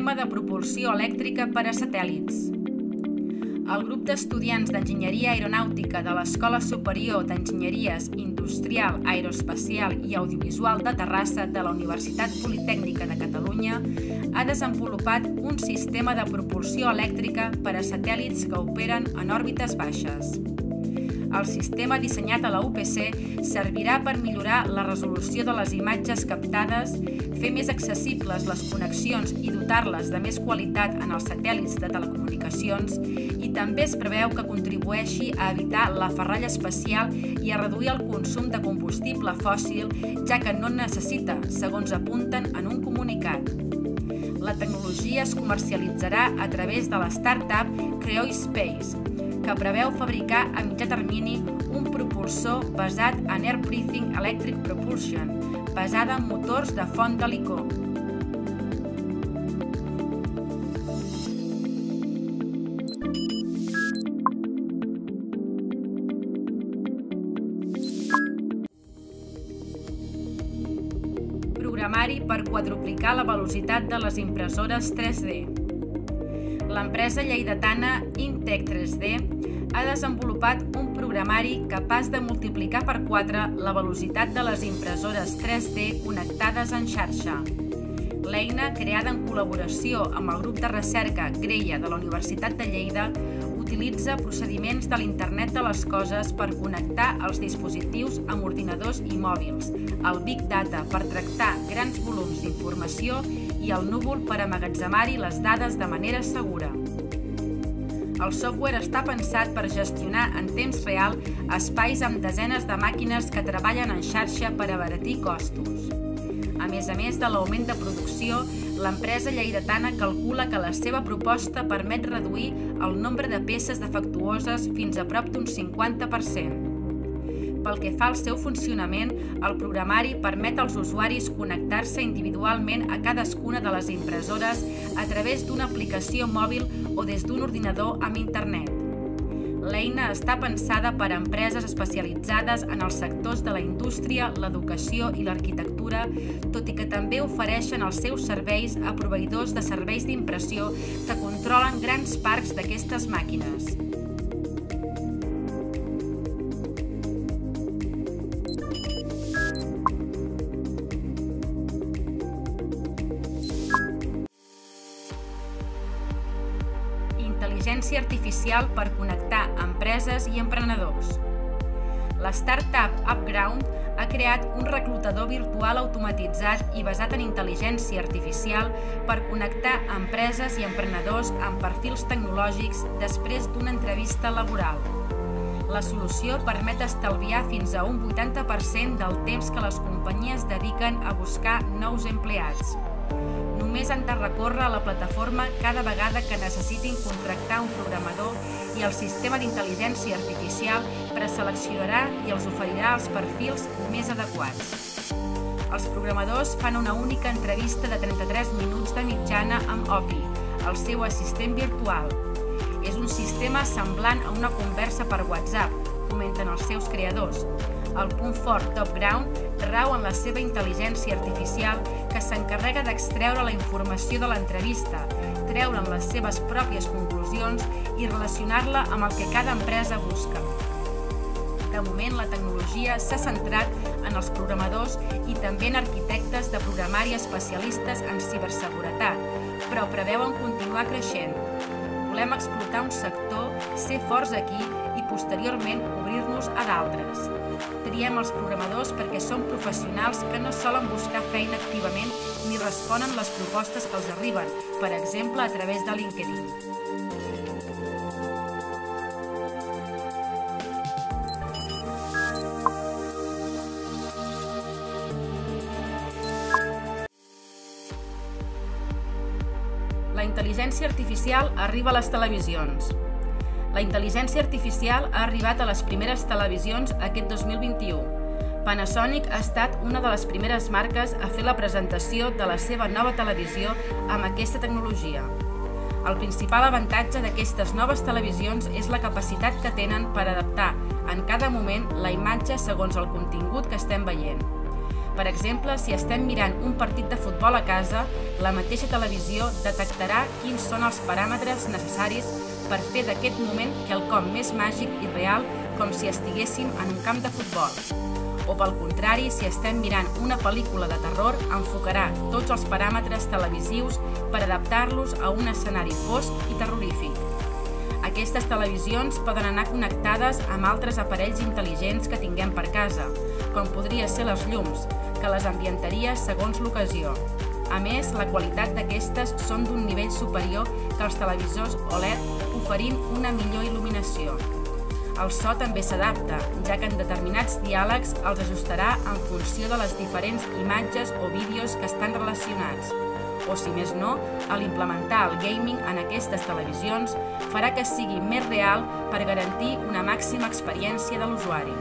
sistema de propulsió elèctrica per a satèl·lits. El grup d'estudiants d'Enginyeria Aeronàutica de l'Escola Superior d'Enginyeries Industrial, Aeroespacial i Audiovisual de Terrassa de la Universitat Politècnica de Catalunya ha desenvolupat un sistema de propulsió elèctrica per a satèl·lits que operen en òrbites baixes. El sistema dissenyat a la UPC servirà per millorar la resolució de les imatges captades, fer més accessibles les connexions i dotar-les de més qualitat en els satèl·lits de telecomunicacions i també es preveu que contribueixi a evitar la ferralla espacial i a reduir el consum de combustible fòssil, ja que no necessita, segons apunten en un comunicat. La tecnologia es comercialitzarà a través de la startup Creospace, que preveu fabricar a mitjà termini un propulsor basat en Air Breathing Electric Propulsion, basada en motors de font d'helicó. Programari per quadruplicar la velocitat de les impressores 3D. L'empresa lleidatana Intec 3D ha desenvolupat un programari capaç de multiplicar per 4 la velocitat de les impressores 3D connectades en xarxa. L'eina, creada en col·laboració amb el grup de recerca Greia de la Universitat de Lleida, utilitza procediments de l'Internet de les Coses per connectar els dispositius amb ordinadors i mòbils, el Big Data per tractar grans volums d'informació i el núvol per emmagatzemar-hi les dades de manera segura. El software està pensat per gestionar en temps real espais amb desenes de màquines que treballen en xarxa per abaratir costos. A més de l'augment de producció, l'empresa lleidatana calcula que la seva proposta permet reduir el nombre de peces defectuoses fins a prop d'un 50%. Pel que fa al seu funcionament, el programari permet als usuaris connectar-se individualment a cadascuna de les impressores a través d'una aplicació mòbil o des d'un ordinador amb internet. L'eina està pensada per a empreses especialitzades en els sectors de la indústria, l'educació i l'arquitectura, tot i que també ofereixen els seus serveis a proveïdors de serveis d'impressió que controlen grans parcs d'aquestes màquines. Intel·ligència artificial per connectar empreses i emprenedors. La startup Upground ha creat un reclutador virtual automatitzat i basat en intel·ligència artificial per connectar empreses i emprenedors amb perfils tecnològics després d'una entrevista laboral. La solució permet estalviar fins a un 80% del temps que les companyies dediquen a buscar nous empleats. Només han de recórrer a la plataforma cada vegada que necessitin contractar un programador i el sistema d'intel·ligència artificial preseleccionarà i els oferirà els perfils més adequats. Els programadors fan una única entrevista de 33 minuts de mitjana amb OPI, el seu assistent virtual. És un sistema semblant a una conversa per WhatsApp, comenten els seus creadors. El punt fort d'Upground rau en la seva intel·ligència artificial que s'encarrega d'extreure la informació de l'entrevista, treure'n les seves pròpies conclusions i relacionar-la amb el que cada empresa busca. De moment, la tecnologia s'ha centrat en els programadors i també en arquitectes de programari especialistes en ciberseguretat, però preveuen continuar creixent. Volem explotar un sector, ser forts aquí i posteriorment obrir-nos a d'altres. Triem els programadors perquè són professionals que no solen buscar feina activament ni responen les propostes que els arriben, per exemple a través de LinkedIn. La intel·ligència artificial arriba a les televisions. La intel·ligència artificial ha arribat a les primeres televisions aquest 2021. Panasonic ha estat una de les primeres marques a fer la presentació de la seva nova televisió amb aquesta tecnologia. El principal avantatge d'aquestes noves televisions és la capacitat que tenen per adaptar en cada moment la imatge segons el contingut que estem veient. Per exemple, si estem mirant un partit de futbol a casa, la mateixa televisió detectarà quins són els paràmetres necessaris per fer d'aquest moment quelcom més màgic i real, com si estiguéssim en un camp de futbol. O pel contrari, si estem mirant una pel·lícula de terror, enfocarà tots els paràmetres televisius per adaptar-los a un escenari fosc i terrorífic. Aquestes televisions poden anar connectades amb altres aparells intel·ligents que tinguem per casa, com podria ser les llums, que les ambientaria segons l'ocasió. A més, la qualitat d'aquestes són d'un nivell superior que els televisors OLED, oferint una millor il·luminació. El so també s'adapta, ja que en determinats diàlegs els ajustarà en funció de les diferents imatges o vídeos que estan relacionats. O, si més no, a l'implementar el gaming en aquestes televisions farà que sigui més real per garantir una màxima experiència de l'usuari.